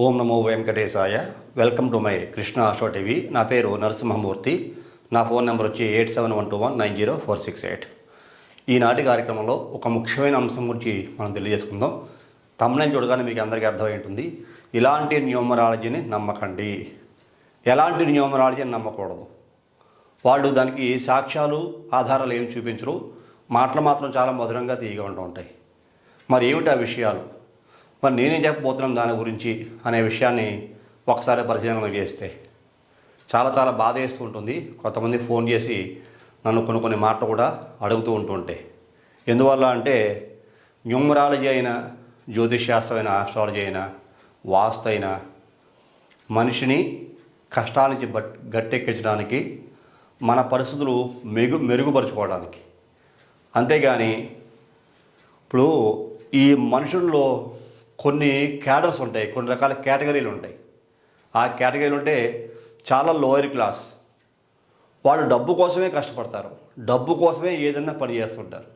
Om Namo Venkatesaya. Welcome to my Krishna Asho TV. నా పేరు నరసింహమూర్తి. నా ఫోన్ నెంబర్ వచ్చి 8712190468. ఈనాటి కార్యక్రమంలో ఒక ముఖ్యమైన అంశం గురించి మనం తెలియజేసుకుందాం. తమ్ముని చూడగానే మీకు అందరికీ అర్థమై ఉంటుంది. ఇలాంటి న్యూమరాలజీని నమ్మకండి, ఎలాంటి న్యూమరాలజీని నమ్మకూడదు. వాళ్ళు దానికి సాక్ష్యాలు ఆధారాలు ఏమి చూపించరు, మాటలు మాత్రం చాలా మధురంగా తీయగా ఉంటూ ఉంటాయి. మరి ఏమిటి ఆ విషయాలు, మరి నేనేం చెప్పబోతున్నాను దాని గురించి అనే విషయాన్ని ఒకసారి పరిశీలన చేస్తే చాలా బాధ వేస్తూ ఉంటుంది. కొంతమంది ఫోన్ చేసి నన్ను కొన్ని మాటలు కూడా అడుగుతూ ఉంటుంటాయి. ఎందువల్ల అంటే న్యూమరాలజీ అయినా, జ్యోతిష్శాస్త్రం అయినా, ఆస్ట్రాలజీ అయినా, వాస్తు అయినా మనిషిని కష్టాల నుంచి గట్టెక్కించడానికి, మన పరిస్థితులు మెరుగుపరుచుకోవడానికి. అంతేగాని ఇప్పుడు ఈ మనుషుల్లో కొన్ని క్యాడర్స్ ఉంటాయి, కొన్ని రకాల కేటగిరీలు ఉంటాయి. ఆ కేటగిరీలు ఉంటే చాలా లోయర్ క్లాస్ వాళ్ళు డబ్బు కోసమే కష్టపడతారు, డబ్బు కోసమే ఏదైనా పని చేస్తుంటారు.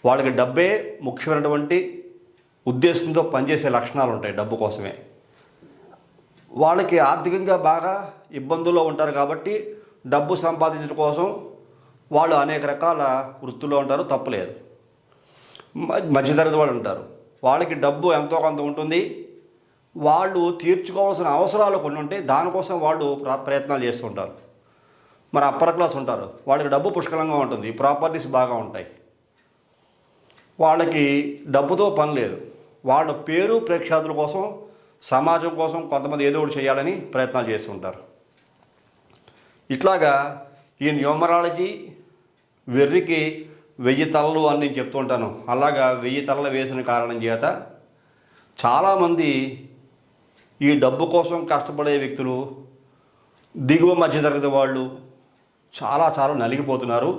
వాళ్ళకి డబ్బే ముఖ్యమైనటువంటి ఉద్దేశంతో పనిచేసే లక్షణాలు ఉంటాయి. డబ్బు కోసమే వాళ్ళకి ఆర్థికంగా బాగా ఇబ్బందుల్లో ఉంటారు కాబట్టి డబ్బు సంపాదించడం కోసం వాళ్ళు అనేక రకాల వృత్తుల్లో ఉంటారు, తప్పులేదు. మధ్యతరగతి వాళ్ళు ఉంటారు, వాళ్ళకి డబ్బు ఎంతో కొంత ఉంటుంది, వాళ్ళు తీర్చుకోవాల్సిన అవసరాలు కొన్ని ఉంటాయి, దానికోసం వాళ్ళు ప్రయత్నాలు చేస్తుంటారు. మరి అప్పర్ క్లాస్ ఉంటారు, వాళ్ళకి డబ్బు పుష్కలంగా ఉంటుంది, ప్రాపర్టీస్ బాగా ఉంటాయి, వాళ్ళకి డబ్బుతో పని లేదు. వాళ్ళ పేరు ప్రఖ్యాతుల కోసం, సమాజం కోసం కొంతమంది ఏదో ఒకటి చేయాలని ప్రయత్నాలు చేస్తుంటారు. ఇట్లాగా ఈ న్యూమరాలజీ వెర్రికి 1000 తలలు అని నేను చెప్తూ ఉంటాను. అలాగా 1000 తలలు వేసిన కారణం చేత చాలామంది ఈ డబ్బు కోసం కష్టపడే వ్యక్తులు, దిగువ మధ్యతరగతి వాళ్ళు చాలా నలిగిపోతున్నారు.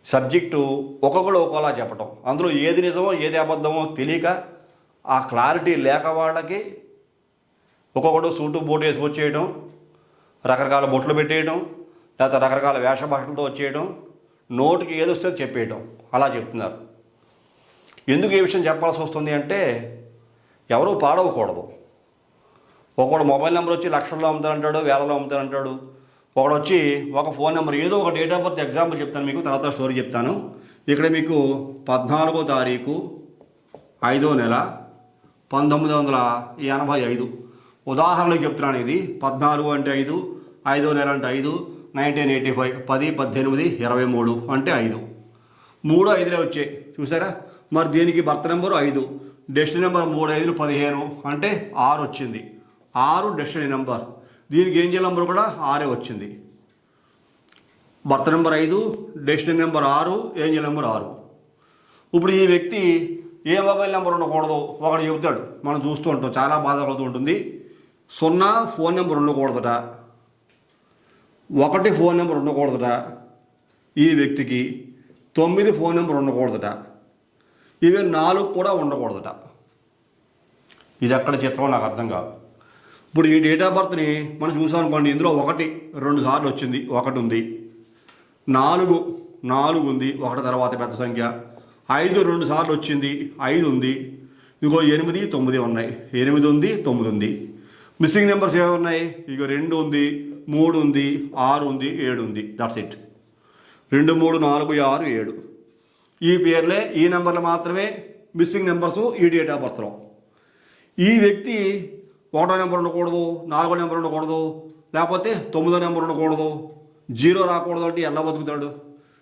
సబ్జెక్టు ఒక్కొక్కడు ఒక్కోలా చెప్పటం, అందులో ఏది నిజమో ఏది అబద్ధమో తెలియక, ఆ క్లారిటీ లేక వాళ్ళకి ఒక్కొక్కడు సూటు బోటు వేసుకొచ్చేయడం, రకరకాల బొట్లు పెట్టేయడం, లేకపోతే రకరకాల వేషభాషలతో వచ్చేయడం, నోటికి ఏదొస్తే చెప్పేయటం, అలా చెప్తున్నారు. ఎందుకు ఈ విషయం చెప్పాల్సి వస్తుంది అంటే ఎవరూ పాడవకూడదు. ఒకడు మొబైల్ నెంబర్ వచ్చి లక్షల్లో అమ్ముతానంటాడు, వేలలో అమ్ముతానంటాడు. ఒకడు వచ్చి ఒక ఫోన్ నెంబర్, ఏదో ఒక డేట్ ఆఫ్ బర్త్ ఎగ్జాంపుల్ చెప్తాను మీకు, తర్వాత స్టోరీ చెప్తాను. ఇక్కడ మీకు 14వ తారీఖు 5వ నెల 1985 ఉదాహరణకు చెప్తున్నాను. ఇది 14 అంటే 5, 5వ నెల అంటే 5, 1985 10, 18, 23 అంటే 5, 3, 5 వచ్చాయి చూసారా. మరి దీనికి బర్త్ నెంబరు 5, డెస్టినీ నెంబర్ 3, 5, 15 అంటే 6 వచ్చింది. 6 డెస్టినీ నెంబర్, దీనికి ఏంజల్ నెంబర్ కూడా 6 వచ్చింది. Birth number 5, destiny number 6, Angel number 6. ఇప్పుడు ఈ వ్యక్తి ఏ మొబైల్ నెంబర్ ఉండకూడదు ఒకటి చెబుతాడు, మనం చూస్తూ ఉంటాం, చాలా బాధ కలుగుతూ ఉంటుంది. 0 ఫోన్ నెంబర్ ఉండకూడదట, 1 ఫోన్ నెంబర్ ఉండకూడదట, ఈ వ్యక్తికి 9 ఫోన్ నెంబర్ ఉండకూడదట, ఇవి 4 కూడా ఉండకూడదట. ఇది ఎక్కడ చిత్రం నాకు అర్థం కాదు. ఇప్పుడు ఈ డేట్ ఆఫ్ బర్త్ని మనం చూసామనుకోండి, ఇందులో 1 2 సార్లు వచ్చింది, 1 ఉంది, 4 ఉంది, 1 తర్వాత పెద్ద సంఖ్య, 5 2 సార్లు వచ్చింది, 5 ఉంది, ఇదిగో 8 9 ఉన్నాయి, 8 ఉంది, 9 ఉంది. మిస్సింగ్ నెంబర్స్ ఏమి ఉన్నాయి, ఇక 2 ఉంది, 3 ఉంది, 6 ఉంది, 7 ఉంది. That's it. 2 3 4 6 7 ఈ పేర్లే, ఈ నెంబర్లు మాత్రమే మిస్సింగ్ నెంబర్స్ ఈ డేట్ ఆఫ్ బర్త్లో. ఈ వ్యక్తి 1వ నెంబర్ ఉండకూడదు, 4వ నెంబర్ ఉండకూడదు, లేకపోతే 9వ నెంబర్ ఉండకూడదు, 0 రాకూడదు అంటే ఎలా బతుకుతాడు?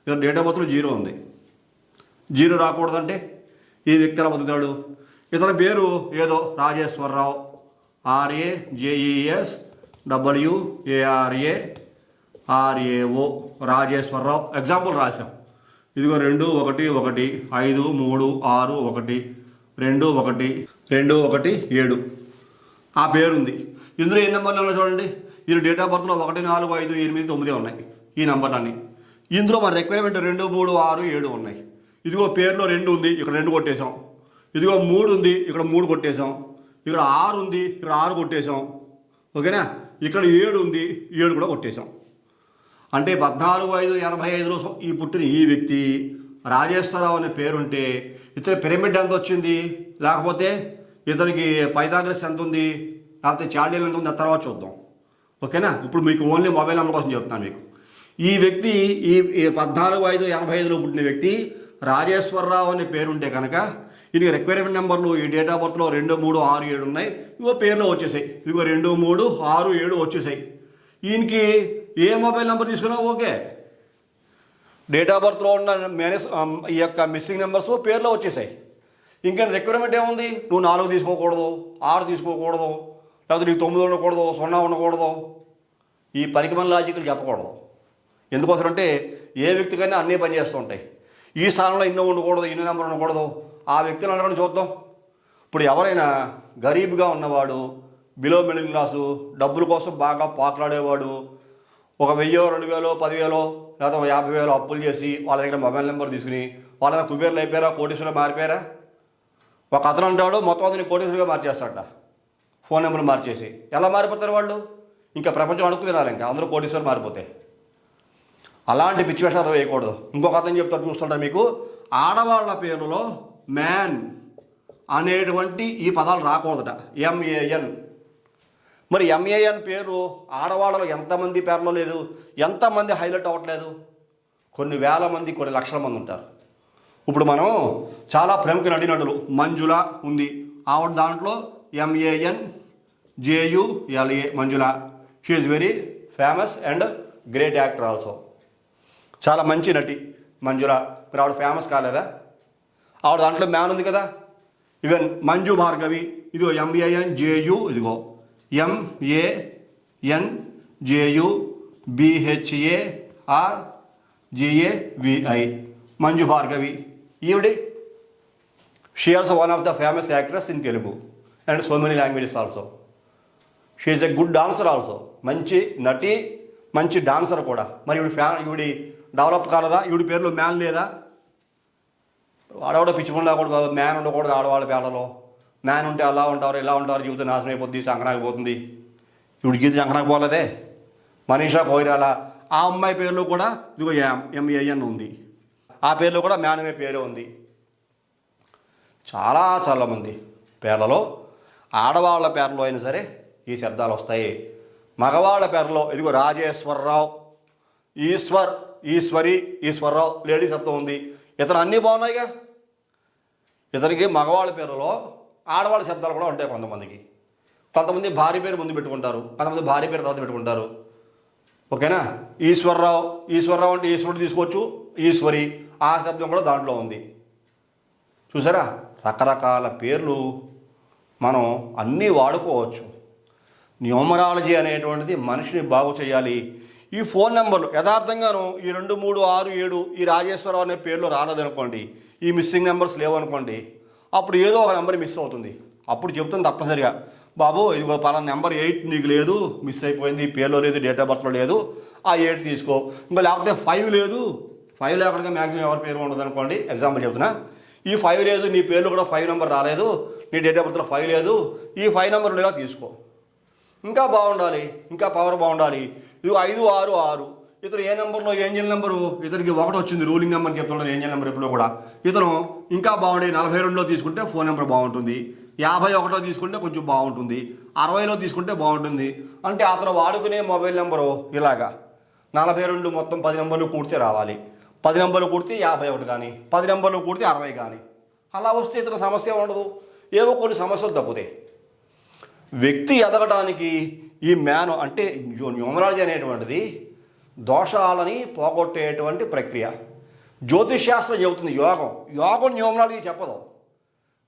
ఇక్కడ డేట్ ఆఫ్ బర్త్లో 0 ఉంది, 0 రాకూడదంటే ఈ వ్యక్తి ఎలా బతుకుతాడు? ఇతని పేరు ఏదో రాజేశ్వరరావు, RAJESWARARAO రాజేశ్వరరావు ఎగ్జాంపుల్ రాశాం. ఇదిగో 2 1 1 5 3 6 1 2 1 2 1 7 ఆ పేరుంది. ఇందులో ఏ నెంబర్లు ఉన్నాయి చూడండి. ఇది డేట్ ఆఫ్ బర్త్లో 1 4 5 8 9 ఉన్నాయి ఈ నెంబర్లన్నీ. ఇందులో మన రిక్వైర్మెంట్ 2 3 6 7 ఉన్నాయి. ఇదిగో పేరులో 2 ఉంది, ఇక్కడ 2 కొట్టేశాం. ఇదిగో 3 ఉంది, ఇక్కడ 3 కొట్టేశాం. ఇక్కడ 6 ఉంది, ఇక్కడ 6 కొట్టేశాం. ఓకేనా. ఇక్కడ 7 ఉంది, 7 కూడా కొట్టేశాం. అంటే 14/5/85లో ఈ పుట్టిన ఈ వ్యక్తి రాజేశ్వరరావు అనే పేరుంటే ఇతని పిరమిడ్ ఎంత వచ్చింది, లేకపోతే ఇతనికి పైథాగరస్ ఎంత ఉంది, లేకపోతే చార్డీలు ఎంత ఉంది తర్వాత చూద్దాం. ఓకేనా? ఇప్పుడు మీకు ఓన్లీ మొబైల్ నెంబర్ కోసం చెప్తాను మీకు. ఈ వ్యక్తి ఈ 14/5/85లో పుట్టిన వ్యక్తి రాజేశ్వరరావు అనే పేరు ఉంటే కనుక ఇది రిక్వైర్మెంట్ నెంబర్లు ఈ డేట్ ఆఫ్ బర్త్లో 2, 3, 6, 7 ఉన్నాయి. ఇగో పేర్లో వచ్చేసాయి. ఇగో 2, 3, 6, 7 వచ్చేసాయి. ఈయనకి ఏ మొబైల్ నెంబర్ తీసుకున్నా ఓకే. డేట్ ఆఫ్ బర్త్లో ఉన్న ఈ యొక్క మిస్సింగ్ నెంబర్స్ పేర్లో వచ్చేసాయి. ఇంకా రిక్వైర్మెంట్ ఏముంది? నువ్వు 4 తీసుకోకూడదు, 6 తీసుకోకూడదు, లేకపోతే నీకు 9 ఉండకూడదు, 0 ఉండకూడదు. ఈ పరికమల లాజికల్ చెప్పకూడదు. ఎందుకోసం అంటే ఏ వ్యక్తికైనా అన్నీ పనిచేస్తూ ఉంటాయి. ఈ స్థానంలో ఇన్నో ఉండకూడదు, ఇన్ని నెంబర్ ఉండకూడదు. ఆ వ్యక్తిని అడగడం చూద్దాం. ఇప్పుడు ఎవరైనా గరీబ్గా ఉన్నవాడు, బిలో మిడిల్ క్లాసు, డబ్బుల కోసం బాగా పాకులాడేవాడు, ఒక 1000, 2000, 10,000 లేదా 50,000 అప్పులు చేసి వాళ్ళ దగ్గర మొబైల్ నెంబర్ తీసుకుని వాళ్ళ కుబేర్లు అయిపోయారా, కోటీశ్వరులు మారిపోయారా? ఒక అతను అంటాడు మొత్తం అతని కోటీశ్వరుగా మార్చేస్తాడ ఫోన్ నెంబర్ మార్చేసి. ఎలా మారిపోతారు వాళ్ళు? ఇంకా ప్రపంచం అడుక్కు తినాలి, ఇంకా అందరూ కోటీశ్వరులు మారిపోతాయి. అలాంటి పిచ్చి వేషాలు వేయకూడదు. ఇంకొక అతను చెప్తాడు, చూస్తుంటారు మీకు, ఆడవాళ్ళ పేరులో మ్యాన్ అనేటువంటి ఈ పదాలు రాకూడదట, MAN. మరి MAN పేరు ఆడవాళ్ళలో ఎంతమంది పేర్లో లేదు, ఎంతమంది హైలైట్ అవ్వట్లేదు? కొన్ని వేల మంది, కొన్ని లక్షల మంది ఉంటారు. ఇప్పుడు మనం చాలా ప్రముఖ నటీనటులు మంజుల ఉంది, ఆవిడ దాంట్లో MANJULA Manjula. She is very famous and great actor also. చాలా మంచి నటి మంజుల. మరి ఆవిడ ఫేమస్ కాలేదా? ఆవిడ దాంట్లో మ్యాన్ ఉంది కదా. ఈవెన్ మంజు భార్గవి, ఇదిగో MANJU, ఇదిగో MANJUBHARGAVI మంజు భార్గవి. ఈవిడి she also one of the famous actress in Telugu and so many languages also. She is a good dancer also. మంచి నటి, మంచి డాన్సర్ కూడా. మరి ఈవిడి డెవలప్ కాలదా? ఈవిడి పేరులో మ్యాన్ లేదా? ఆడవాడ పిచ్చిపండు లేకూడదు, మ్యాన్ ఉండకూడదు ఆడవాళ్ళ పేర్లలో. మ్యాన్ ఉంటే అలా ఉంటారు, ఇలా ఉంటారు, జీవితం నాశనం అయిపోతుంది, సంకనాకపోతుంది. ఇప్పుడు జీవితం సంకనాకపోలేదే. మనీషా కోయిరాల ఆ అమ్మాయి పేరులో కూడా ఇదిగో MAN ఉంది. ఆ పేరులో కూడా మ్యాన్ అనే పేరు ఉంది. చాలామంది పేర్లలో, ఆడవాళ్ళ పేర్లో అయినా సరే ఈ శబ్దాలు వస్తాయి. మగవాళ్ళ పేర్లో ఇదిగో రాజేశ్వరరావు, ఈశ్వరరావు లేడీ శబ్దం ఉంది. ఇతను అన్నీ బాగున్నాయిగా. ఇతనికి మగవాళ్ళ పేరులో ఆడవాళ్ళ శబ్దాలు కూడా ఉంటాయి కొంతమందికి. కొంతమంది భార్య పేరు ముందు పెట్టుకుంటారు, కొంతమంది భార్య పేరు తర్వాత పెట్టుకుంటారు. ఓకేనా? ఈశ్వరరావు అంటే ఈశ్వరుడు తీసుకోవచ్చు, ఈశ్వరి ఆ శబ్దం కూడా దాంట్లో ఉంది. చూసారా? రకరకాల పేర్లు మనం అన్నీ వాడుకోవచ్చు. న్యూమరాలజీ అనేటువంటిది మనిషిని బాగు చేయాలి. ఈ ఫోన్ నెంబర్లు యథార్థంగాను ఈ 2, 3, 6, 7 ఈ రాజేశ్వరరావు అనే పేర్లు రాలేదనుకోండి, ఈ మిస్సింగ్ నెంబర్స్ లేవనుకోండి, అప్పుడు ఏదో ఒక నెంబర్ మిస్ అవుతుంది. అప్పుడు చెప్తుంది తప్పనిసరిగా, బాబు ఇదిగో పలానా నెంబర్ 8 నీకు లేదు, మిస్ అయిపోయింది, ఈ పేర్లో లేదు, డేట్ ఆఫ్ బర్త్లో లేదు, ఆ 8 తీసుకో. ఇంకా లేకపోతే 5 లేదు, 5 లేకుండా మ్యాక్సిమం ఎవరి పేరు ఉండదు అనుకోండి, ఎగ్జాంపుల్ చెప్తున్నా. ఈ 5 లేదు, నీ పేర్లో కూడా 5 నెంబర్ రాలేదు, నీ డేట్ ఆఫ్ బర్త్లో 5 లేదు, ఈ 5 నెంబర్ ఉండేలా తీసుకో. ఇంకా బాగుండాలి, ఇంకా పవర్ బాగుండాలి. ఇది 5, 6, 6. ఇతను ఏ నెంబర్లో ఏంజల్ నెంబరు, ఇతనికి 1 వచ్చింది రూలింగ్ నెంబర్ చెప్తున్నాడు ఏంజల్ నెంబర్ ఎప్పుడు కూడా. ఇతను ఇంకా బాగుండే 42లో తీసుకుంటే ఫోన్ నెంబర్ బాగుంటుంది, 51లో తీసుకుంటే కొంచెం బాగుంటుంది, 60లో తీసుకుంటే బాగుంటుంది. అంటే అతను వాడుకునే మొబైల్ నెంబరు ఇలాగా 42 మొత్తం 10 నెంబర్లు కూడితే రావాలి, 10 నెంబర్లు కూడితే 51 కానీ, 10 నెంబర్లు కూడితే 60 కానీ. అలా వస్తే ఇతను సమస్య ఉండదు, ఏవో కొన్ని సమస్యలు తప్పుతాయి. వ్యక్తి ఎదగడానికి ఈ మ్యాన్ అంటే న్యూమరాలజీ అనేటువంటిది దోషాలని పోగొట్టేటువంటి ప్రక్రియ. జ్యోతిష్శాస్త్రం చెబుతుంది యోగం న్యూమరాలజీ చెప్పదు.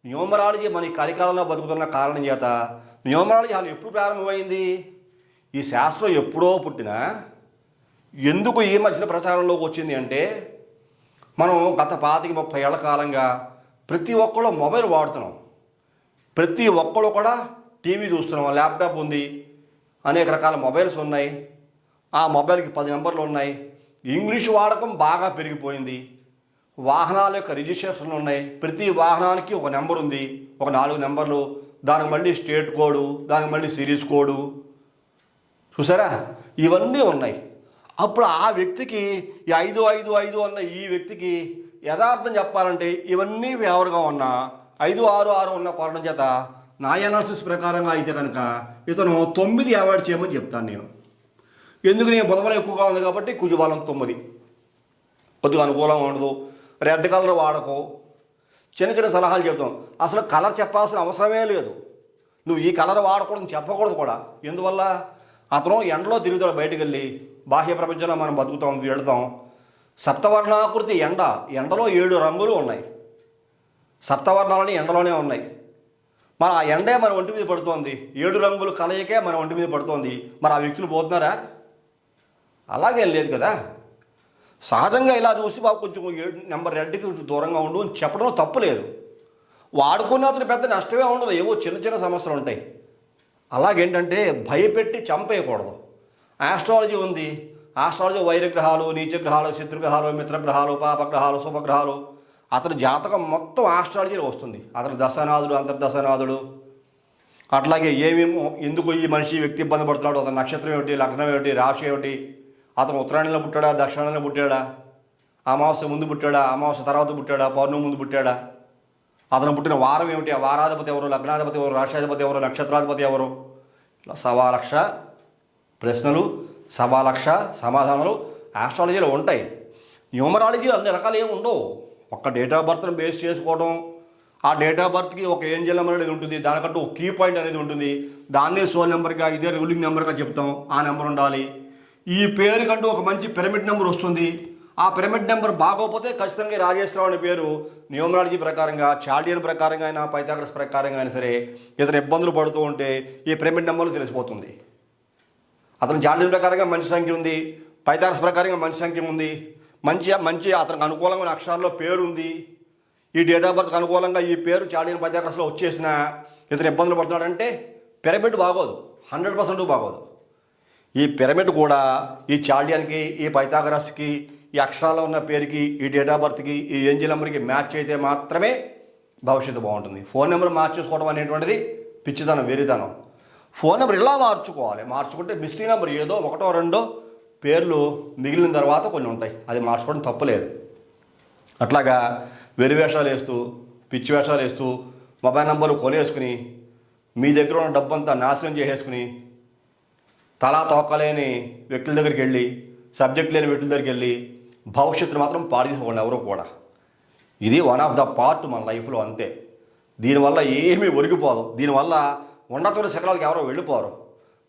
న్యూమరాలజీ మన కలికాలంలో బతుకుతున్న కారణం చేత న్యూమరాలజీ అసలు ఎప్పుడు ప్రారంభమైంది? ఈ శాస్త్రం ఎప్పుడో పుట్టినా ఎందుకు ఈ మధ్యన ప్రచారంలోకి వచ్చింది అంటే, మనం గత 25-30 ఏళ్ల కాలంగా ప్రతి ఒక్కళ్ళు మొబైల్ వాడుతున్నాం, ప్రతి ఒక్కళ్ళు కూడా టీవీ చూస్తున్నాం, ల్యాప్టాప్ ఉంది, అనేక రకాల మొబైల్స్ ఉన్నాయి, ఆ మొబైల్కి 10 నెంబర్లు ఉన్నాయి. ఇంగ్లీష్ వాడకం బాగా పెరిగిపోయింది. వాహనాల యొక్క రిజిస్ట్రేషన్లు ఉన్నాయి, ప్రతి వాహనానికి ఒక నెంబర్ ఉంది, ఒక 4 నెంబర్లు, దానికి మళ్ళీ స్టేట్ కోడు, దానికి మళ్ళీ సిరీస్ కోడు. చూసారా? ఇవన్నీ ఉన్నాయి. అప్పుడు ఆ వ్యక్తికి ఈ 555 అన్న ఈ వ్యక్తికి యథార్థం చెప్పాలంటే ఇవన్నీ ఫేవర్గా ఉన్న 566 ఉన్న కారణం చేత నా అనాలిసిస్ ప్రకారంగా అయితే కనుక ఇతను 9 అవాయిడ్ చేయమని చెప్తాను నేను. ఎందుకు నేను బుధబలం ఎక్కువగా ఉంది కాబట్టి కుజబలం 9 కొద్దిగా అనుకూలంగా ఉండదు. రెడ్ కలర్ వాడకో, చిన్న చిన్న సలహాలు చెప్తాం. అసలు కలర్ చెప్పాల్సిన అవసరమే లేదు. నువ్వు ఈ కలర్ వాడకూడదు చెప్పకూడదు కూడా. ఎందువల్ల అతను ఎండలో తిరుగుతాడు, బయటకు వెళ్ళి బాహ్య ప్రపంచంలో మనం బతుకుతాం, వెళతాం. సప్తవర్ణాకృతి ఎండలో 7 రంగులు ఉన్నాయి. సప్తవర్ణాలని ఎండలోనే ఉన్నాయి. మరి ఆ ఎండే మన ఒంటి మీద పడుతోంది, 7 రంగులు కలయికే మన ఒంటి మీద పడుతోంది. మరి ఆ వ్యక్తులు పోతున్నారా? అలాగేం లేదు కదా. సహజంగా ఇలా చూసి బాబు కొంచెం నెంబర్ రెడ్కి దూరంగా ఉండు అని చెప్పడం తప్పు లేదు. వాడుకున్న అతను పెద్ద నష్టమే ఉండదు, ఏవో చిన్న చిన్న సమస్యలు ఉంటాయి. అలాగేంటంటే భయపెట్టి చంపేయకూడదు. ఆస్ట్రాలజీ ఉంది. ఆస్ట్రాలజీ వైరగ్రహాలు, నీచగ్రహాలు, శత్రుగ్రహాలు, మిత్రగ్రహాలు, పాపగ్రహాలు, శుభగ్రహాలు, అతని జాతకం మొత్తం ఆస్ట్రాలజీలో వస్తుంది. అతని దశనాథుడు, అంతర్దశనాథుడు, అట్లాగే ఏమేమో ఎందుకు ఈ మనిషి వ్యక్తి ఇబ్బంది పడుతున్నాడు, అతని నక్షత్రం ఏమిటి, లగ్నం ఏమిటి, రాశి ఏమిటి, అతను ఉత్తరాయణంలో పుట్టాడా, దక్షిణాయనంలో పుట్టాడా, అమావాస్య ముందు పుట్టాడా, అమావాస్య తర్వాత పుట్టాడా, పౌర్ణమి ముందు పుట్టాడా, అతను పుట్టిన వారం ఏమిటి, ఆ వారాధిపతి ఎవరు, లగ్నాధిపతి ఎవరు, రాష్ట్రాధిపతి ఎవరు, నక్షత్రాధిపతి ఎవరు, ఇలా 1,00,000 ప్రశ్నలు, 1,00,000 సమాధానాలు ఆస్ట్రాలజీలో ఉంటాయి. న్యూమరాలజీ అన్ని రకాలు ఏమి ఉండవు. ఒక్క డేట్ ఆఫ్ బర్త్ని బేస్ చేసుకోవడం, ఆ డేట్ ఆఫ్ బర్త్కి ఒక ఏంజల్ నెంబర్ అనేది ఉంటుంది, దానికంటూ ఒక కీ పాయింట్ అనేది ఉంటుంది, దాన్నే సోల్ నెంబర్గా, ఇదే రూలింగ్ నెంబర్గా చెప్తాం, ఆ నెంబర్ ఉండాలి. ఈ పేరుకంటూ ఒక మంచి పిరమిడ్ నెంబర్ వస్తుంది. ఆ పిరమిడ్ నెంబర్ బాగోపోతే ఖచ్చితంగా రాజేశ్వరరావు అనే పేరు న్యూమరాలజీ ప్రకారంగా, చాల్డియన్ ప్రకారంగా అయినా, పైథాగరస్ ప్రకారంగా అయినా సరే ఇతను ఇబ్బందులు పడుతూ ఉంటే ఈ పిరమిడ్ నెంబర్లు తెలిసిపోతుంది. అతను చాల్డియన్ ప్రకారంగా మంచి సంఖ్య ఉంది, పైథాగరస్ ప్రకారంగా మంచి సంఖ్య ఉంది, మంచి అతనికి అనుకూలంగా అక్షరాల్లో పేరు ఉంది. ఈ డేట్ ఆఫ్ బర్త్కి అనుకూలంగా ఈ పేరు చాల్డియన్ పైథాగరస్లో వచ్చేసిన ఇతను ఇబ్బందులు పడుతున్నాడంటే పిరమిడ్ బాగోదు, 100% బాగోదు. ఈ పిరమిడ్ కూడా ఈ చాల్డియన్కి, ఈ పైథాగరస్కి, ఈ అక్షరాల్లో ఉన్న పేరుకి, ఈ డేట్ ఆఫ్ బర్త్కి, ఈ ఏంజిల్ నెంబర్కి మ్యాచ్ అయితే మాత్రమే భవిష్యత్తు బాగుంటుంది. ఫోన్ నెంబర్ మార్చేసుకోవడం అనేటువంటిది పిచ్చితనం, వెరితనం. ఫోన్ నెంబర్ ఇలా మార్చుకుంటే మిస్సింగ్ నెంబర్ ఏదో 1, 2 పేర్లు మిగిలిన తర్వాత కొన్ని ఉంటాయి, అది మార్చుకోవడం తప్పులేదు. అట్లాగా వెరి వేషాలు వేస్తూ, పిచ్చి వేషాలు వేస్తూ, మొబైల్ నెంబర్లు కొనేసుకుని, మీ దగ్గర ఉన్న డబ్బంతా నాశనం చేసేసుకుని, తలా తోకలేని వ్యక్తుల దగ్గరికి వెళ్ళి, సబ్జెక్ట్ లేని వ్యక్తుల దగ్గరికి వెళ్ళి భవిష్యత్తును మాత్రం పాడు చేసుకోండి ఎవరో కూడా. ఇది వన్ ఆఫ్ ద పార్ట్ మన లైఫ్లో, అంతే. దీనివల్ల ఏమీ ఒరిగిపోదు. దీనివల్ల ఉన్నతమైన శిఖరాలకు ఎవరో వెళ్ళిపోరు.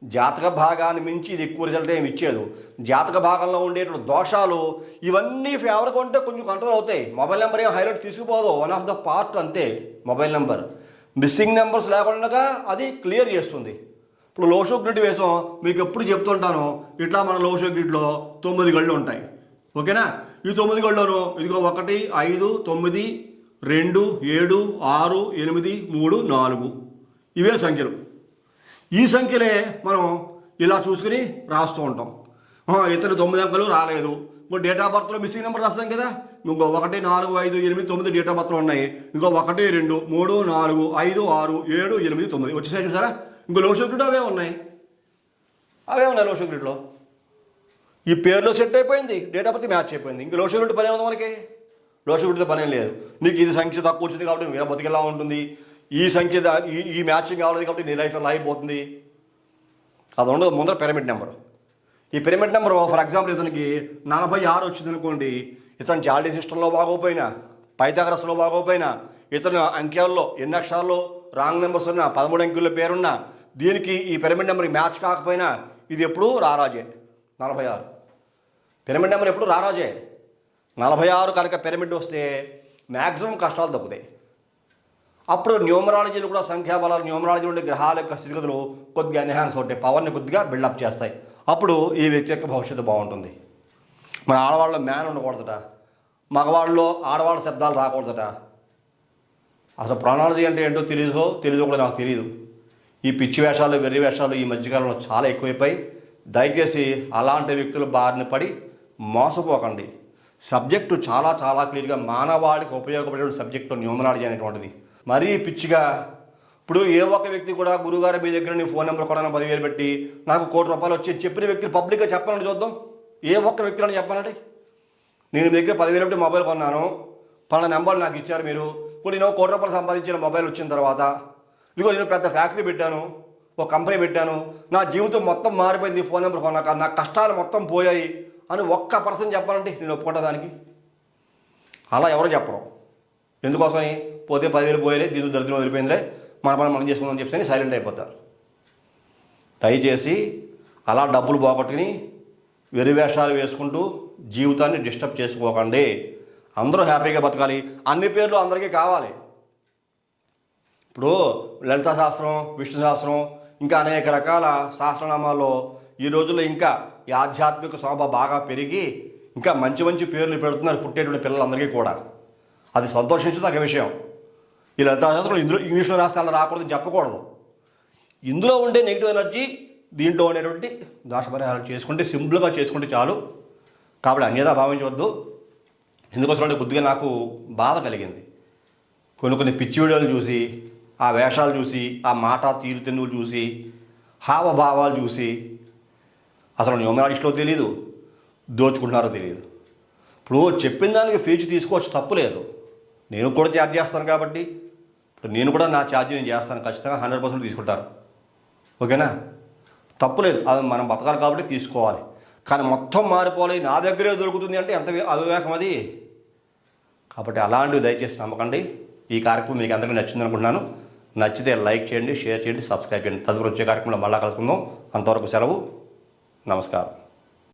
జాతక భాగాన్ని మించి ఇది ఎక్కువ రిజల్ట్ ఏమి ఇచ్చేది. జాతక భాగంలో ఉండేటువంటి దోషాలు ఇవన్నీ ఫేవర్గా ఉంటే కొంచెం కంట్రోల్ అవుతాయి. మొబైల్ నెంబర్ ఏం హైలైట్ తీసుకుపోదు, వన్ ఆఫ్ ద పార్ట్ అంతే. మొబైల్ నెంబర్ మిస్సింగ్ నెంబర్స్ లేకుండా అది క్లియర్ చేస్తుంది. ఇప్పుడు లోషో గ్రిడ్ వేసాం, మీకు ఎప్పుడు చెప్తుంటాను, ఇట్లా మన లోషో గ్రిడ్లో 9 గళ్ళు ఉంటాయి, ఓకేనా. ఈ 9 గళ్ళలోనూ ఇదిగో 1, 5, 9, 2, 7, 6, 8, 3, 4 ఇవే సంఖ్యలు. ఈ సంఖ్యలే మనం ఇలా చూసుకుని రాస్తూ ఉంటాం. ఇతను 9 అంకెలు రాలేదు, ఇంకో డేట్ ఆఫ్ బర్త్లో మిస్సింగ్ నెంబర్ రాస్తాం కదా, ఇంకో 1, 4, 5, 8, 9 డేట్ ఆఫ్ బర్త్లో ఉన్నాయి. ఇంకో 1, 2, 3, 4, 5, 6, 7, 8, 9 వచ్చేసాయి చూసారా. ఇంకో లోషో గ్రిడ్ అవే ఉన్నాయి లోషో గ్రిడ్లో. ఈ పేరులో సెట్ అయిపోయింది, డేట్ ఆఫ్ బర్త్ మ్యాచ్ అయిపోయింది. ఇంక లోషో గ్రిడ్ పనే ఉంది మనకి. లోషో గ్రిడ్తో పనేం లేదు. నీకు ఇది సంఖ్య తక్కువ వచ్చింది కాబట్టి మీరు బతికెలా ఉంటుంది, ఈ సంఖ్య ఈ మ్యాచింగ్ కావాలి కాబట్టి నీ లైఫ్ ఎలా అయిపోతుంది, అది ఉండదు. ముందర పిరమిడ్ నెంబర్. ఈ పిరమిడ్ నెంబర్ ఫర్ ఎగ్జాంపుల్ ఇతనికి 46 వచ్చింది అనుకోండి, ఇతను చాల్డీ సిస్టంలో బాగోపోయినా, పైథాగరస్లో బాగోపోయినా, ఇతను అంకెల్లో ఎన్ని అక్షరాల్లో రాంగ్ నెంబర్స్ ఉన్నా, 13 అంకెల్లో పేరున్నా, దీనికి ఈ పిరమిడ్ నెంబర్కి మ్యాచ్ కాకపోయినా ఇది ఎప్పుడు రారాజే. 46 పిరమిడ్ నెంబర్ ఎప్పుడు రారాజే. 46 కనుక పిరమిడ్ వస్తే మ్యాక్సిమం కష్టాలు తప్పుతాయి. అప్పుడు న్యూమరాలజీలు కూడా సంఖ్యాబలాలు, న్యూమరాలజీ ఉండే గ్రహాల యొక్క స్థితిగతులు కొద్దిగా ఎన్హాన్స్ అవుతాయి, పవర్ని కొద్దిగా బిల్డప్ చేస్తాయి. అప్పుడు ఈ వ్యక్తి యొక్క భవిష్యత్తు బాగుంటుంది. మన ఆడవాళ్ళలో మ్యాన్ ఉండకూడదట, మగవాళ్ళలో ఆడవాళ్ళ శబ్దాలు రాకూడదట. అసలు ప్రాణాలజీ అంటే ఏంటో తెలియదు కూడా నాకు తెలియదు. ఈ పిచ్చి వేషాలు, వెర్రి వేషాలు ఈ మధ్యకాలంలో చాలా ఎక్కువైపోయి, దయచేసి అలాంటి వ్యక్తుల బారిన పడి మోసపోకండి. సబ్జెక్టు చాలా చాలా క్లియర్గా మానవాళికి ఉపయోగపడే సబ్జెక్టు న్యూమరాలజీ అనేటువంటిది. మరీ పిచ్చిగా ఇప్పుడు ఏ ఒక్క వ్యక్తి కూడా గురుగారు మీ దగ్గర నీ ఫోన్ నెంబర్ కూడా 10,000 పెట్టి నాకు ₹1,00,000 వచ్చి చెప్పిన వ్యక్తులు పబ్లిక్గా చెప్పాలని చూద్దాం. ఏ ఒక్క వ్యక్తులని చెప్పాలండి. నేను మీ దగ్గర 10,000 పెట్టి మొబైల్ కొన్నాను, పలానా నెంబర్ నాకు ఇచ్చారు మీరు, ఇప్పుడు నేను ₹1,00,000 సంపాదించిన మొబైల్ వచ్చిన తర్వాత ఇదిగో నేను పెద్ద ఫ్యాక్టరీ పెట్టాను, ఒక కంపెనీ పెట్టాను, నా జీవితం మొత్తం మారిపోయింది, ఫోన్ నెంబర్ కొన్నాక నా కష్టాలు మొత్తం పోయాయి అని ఒక్క పర్సన్ చెప్పాలంటే నేను ఒప్పుకుంటా దానికి? అలా ఎవరు చెప్పరు. ఎందుకోసమని? పోతే 10,000 పోయలే, దీంతో దరిద్రం వదిలిపోయిందిలే, మన పని మనం చేసుకుందామని చెప్పి సైలెంట్ అయిపోతారు. దయచేసి అలా డబ్బులు పోగొట్టుకుని వెరివేషాలు వేసుకుంటూ జీవితాన్ని డిస్టర్బ్ చేసుకోకండి. అందరూ హ్యాపీగా బతకాలి. అన్ని పేర్లు అందరికీ కావాలి. ఇప్పుడు లలితా శాస్త్రం, విష్ణు శాస్త్రం, ఇంకా అనేక రకాల శాస్త్రనామాల్లో ఈ రోజుల్లో ఇంకా ఈ ఆధ్యాత్మిక శోభ బాగా పెరిగి ఇంకా మంచి మంచి పేర్లు పెడుతున్నారు పుట్టేటువంటి పిల్లలందరికీ కూడా. అది సంతోషించదగ్గ విషయం. ఈ లలితా శాస్త్రం ఇంగ్లీష్లో రాస్తే అలా రాకూడదు చెప్పకూడదు. ఇందులో ఉండే నెగిటివ్ ఎనర్జీ దీంట్లో ఉండేటువంటి దోష పరిహారం చేసుకుంటే, సింపుల్గా చేసుకుంటే చాలు. కాబట్టి అన్యదా భావించవద్దు. ఎందుకోసం అంటే కొద్దిగా నాకు బాధ కలిగింది. కొన్ని పిచ్చి వీడియోలు చూసి, ఆ వేషాలు చూసి, ఆ మాట తీరుతెన్నులు చూసి, హావభావాలు చూసి అసలు న్యూమరాలజిస్ట్లో తెలియదు, దోచుకుంటున్నారో తెలియదు. ఇప్పుడు చెప్పిన దానికి ఫీజు తీసుకోవచ్చు, తప్పు లేదు. నేను కూడా ఛార్జ్ చేస్తాను కాబట్టి ఇప్పుడు నేను కూడా నా ఛార్జ్ నేను చేస్తాను, ఖచ్చితంగా 100% తీసుకుంటాను. ఓకేనా? తప్పు లేదు. అది మనం బతకాలి కాబట్టి తీసుకోవాలి. కానీ మొత్తం మారిపోవాలి, నా దగ్గరే దొరుకుతుంది అంటే ఎంత అవివేకం అది. కాబట్టి అలాంటివి దయచేసి నమ్మకండి. ఈ కార్యక్రమం మీకు అందరికీ నచ్చింది అనుకుంటున్నాను. నచ్చితే లైక్ చేయండి, షేర్ చేయండి, సబ్స్క్రైబ్ చేయండి. తదుపరి వచ్చే కార్యక్రమంలో మళ్ళా కలుసుకుందాం. అంతవరకు సెలవు. నమస్కారం.